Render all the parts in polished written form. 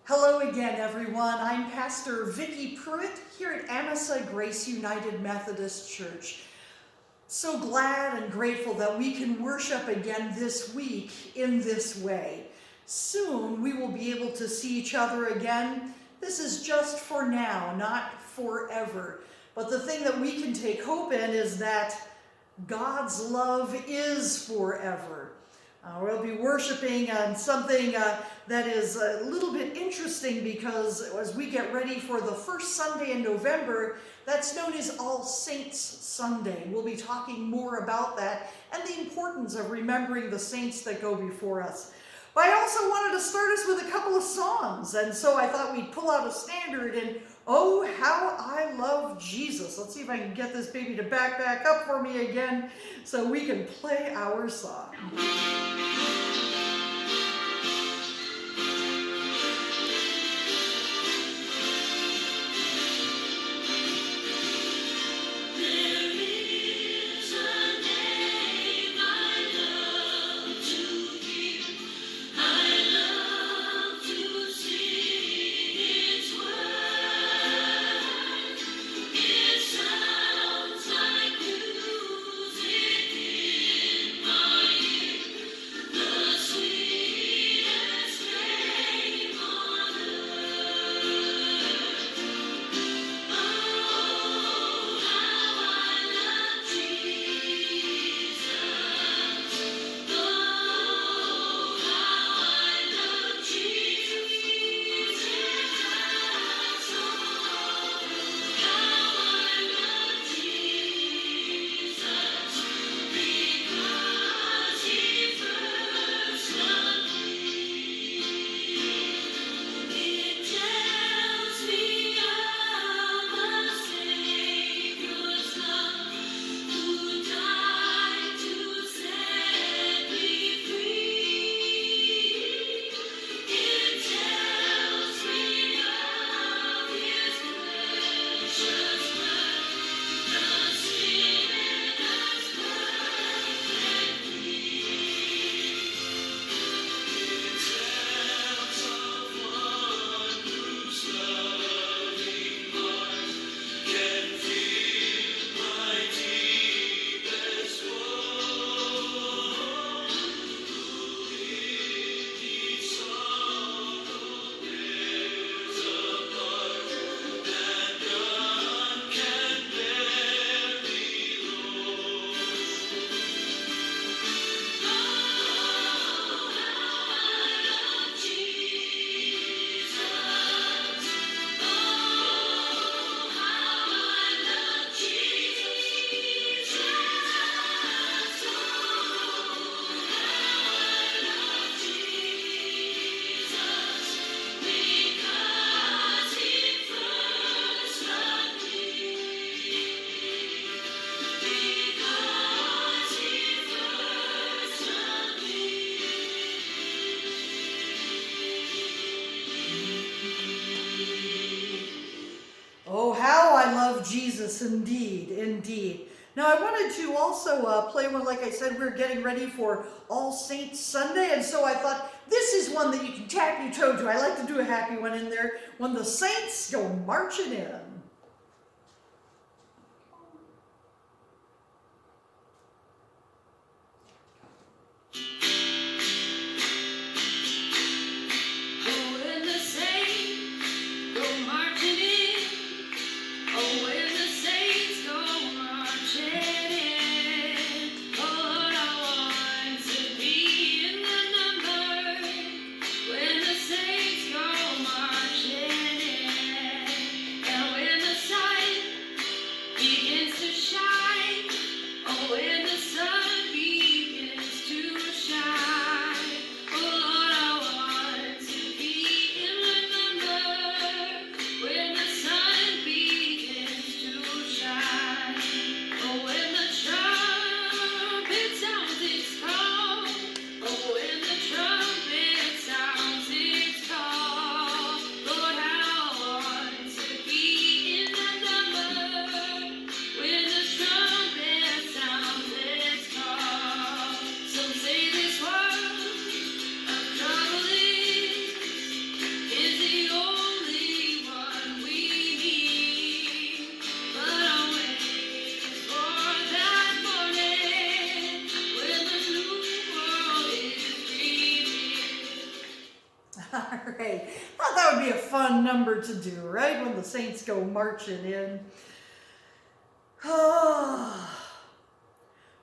Hello again, everyone. I'm Pastor Vicki Pruitt here at Amasa Grace United Methodist Church. So glad and grateful that we can worship again this week in this way. Soon we will be able to see each other again. This is just for now, not forever. But the thing that we can take hope in is that God's love is forever. We'll be worshiping on something that is a little bit interesting because as we get ready for the first Sunday in November, that's known as All Saints Sunday. We'll be talking more about that and the importance of remembering the saints that go before us. But I also wanted to start us with a couple of songs, and so I thought we'd pull out a standard and Oh, How I Love Jesus. Let's see if I can get this baby to back up for me again so we can play our song. Oh, how I love Jesus, indeed, indeed. Now, I wanted to also play one, like I said, we're getting ready for All Saints Sunday, and so I thought this is one that you can tap your toe to. I like to do a happy one in there when the saints go marching in. When the saints go marching in, and when right. Thought that would be a fun number to do, right? When the saints go marching in.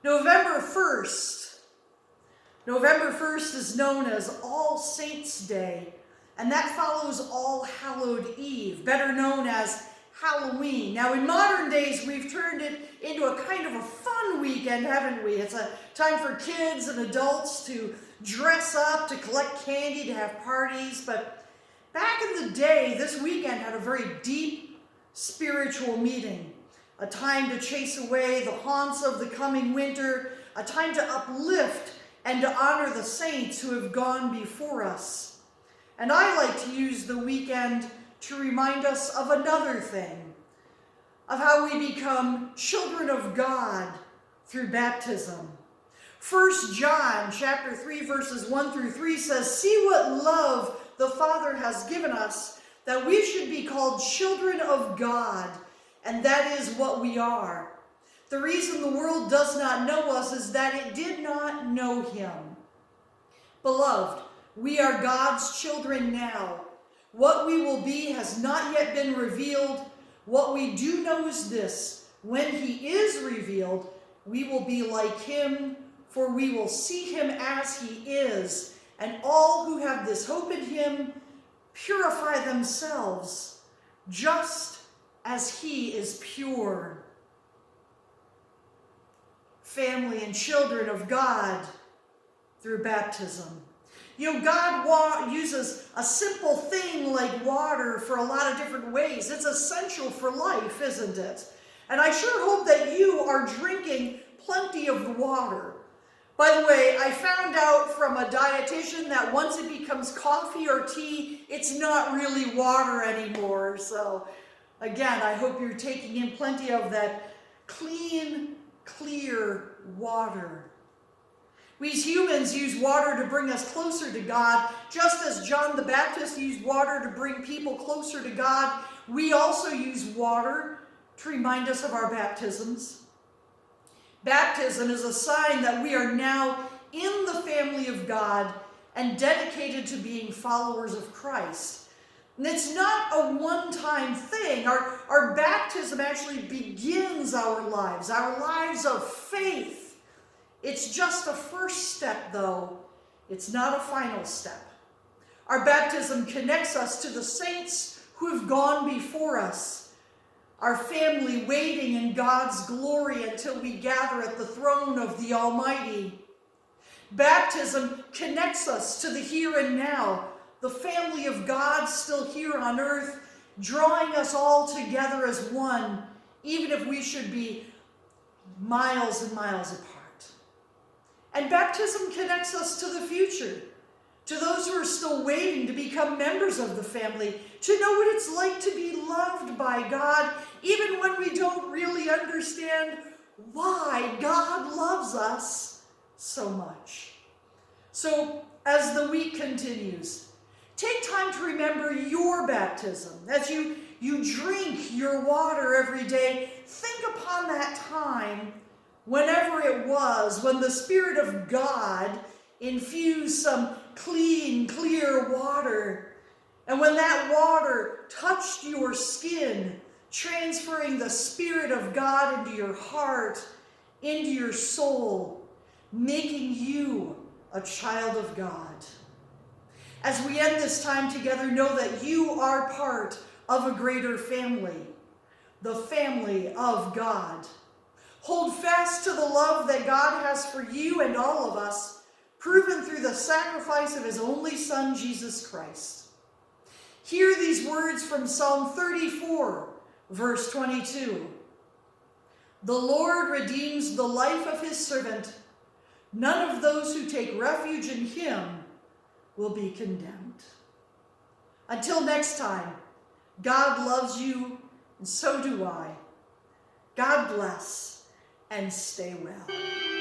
November 1st. November 1st is known as All Saints' Day, and that follows All Hallowed Eve, better known as Halloween. Now, in modern days, we've turned it into a kind of a fun weekend, haven't we? It's a time for kids and adults to dress up, to collect candy, to have parties. But back in the day, this weekend had a very deep spiritual meaning, a time to chase away the haunts of the coming winter, a time to uplift and to honor the saints who have gone before us. And I like to use the weekend to remind us of another thing, of how we become children of God through baptism. 1 John chapter 3 verses 1 through 3 says, "See what love the Father has given us, that we should be called children of God, and that is what we are. The reason the world does not know us is that it did not know him. Beloved, we are God's children now. What we will be has not yet been revealed. What we do know is this: when he is revealed, we will be like him, for we will see him as he is. And all who have this hope in him purify themselves, just as he is pure." Family and children of God through baptism. You know, God uses a simple thing like water for a lot of different ways. It's essential for life, isn't it? And I sure hope that you are drinking plenty of water. By the way, I found out from a dietitian that once it becomes coffee or tea, it's not really water anymore. So again, I hope you're taking in plenty of that clean, clear water. We as humans use water to bring us closer to God. Just as John the Baptist used water to bring people closer to God, we also use water to remind us of our baptisms. Baptism is a sign that we are now in the family of God and dedicated to being followers of Christ. And it's not a one-time thing. Our baptism actually begins our lives of faith. It's just a first step, though. It's not a final step. Our baptism connects us to the saints who have gone before us, our family waiting in God's glory until we gather at the throne of the Almighty. Baptism connects us to the here and now, the family of God still here on earth, drawing us all together as one, even if we should be miles and miles apart. And baptism connects us to the future, to those who are still waiting to become members of the family, to know what it's like to be loved by God, even when we don't really understand why God loves us so much. So, as the week continues, take time to remember your baptism. As you drink your water every day, think upon that time, whenever it was, when the Spirit of God infused some clean, clear water, and when that water touched your skin, transferring the Spirit of God into your heart, into your soul, making you a child of God. As we end this time together, know that you are part of a greater family, the family of God. Hold fast to the love that God has for you and all of us, proven through the sacrifice of his only Son, Jesus Christ. Hear these words from Psalm 34, verse 22. "The Lord redeems the life of his servant. None of those who take refuge in him will be condemned." Until next time, God loves you, and so do I. God bless, and stay well.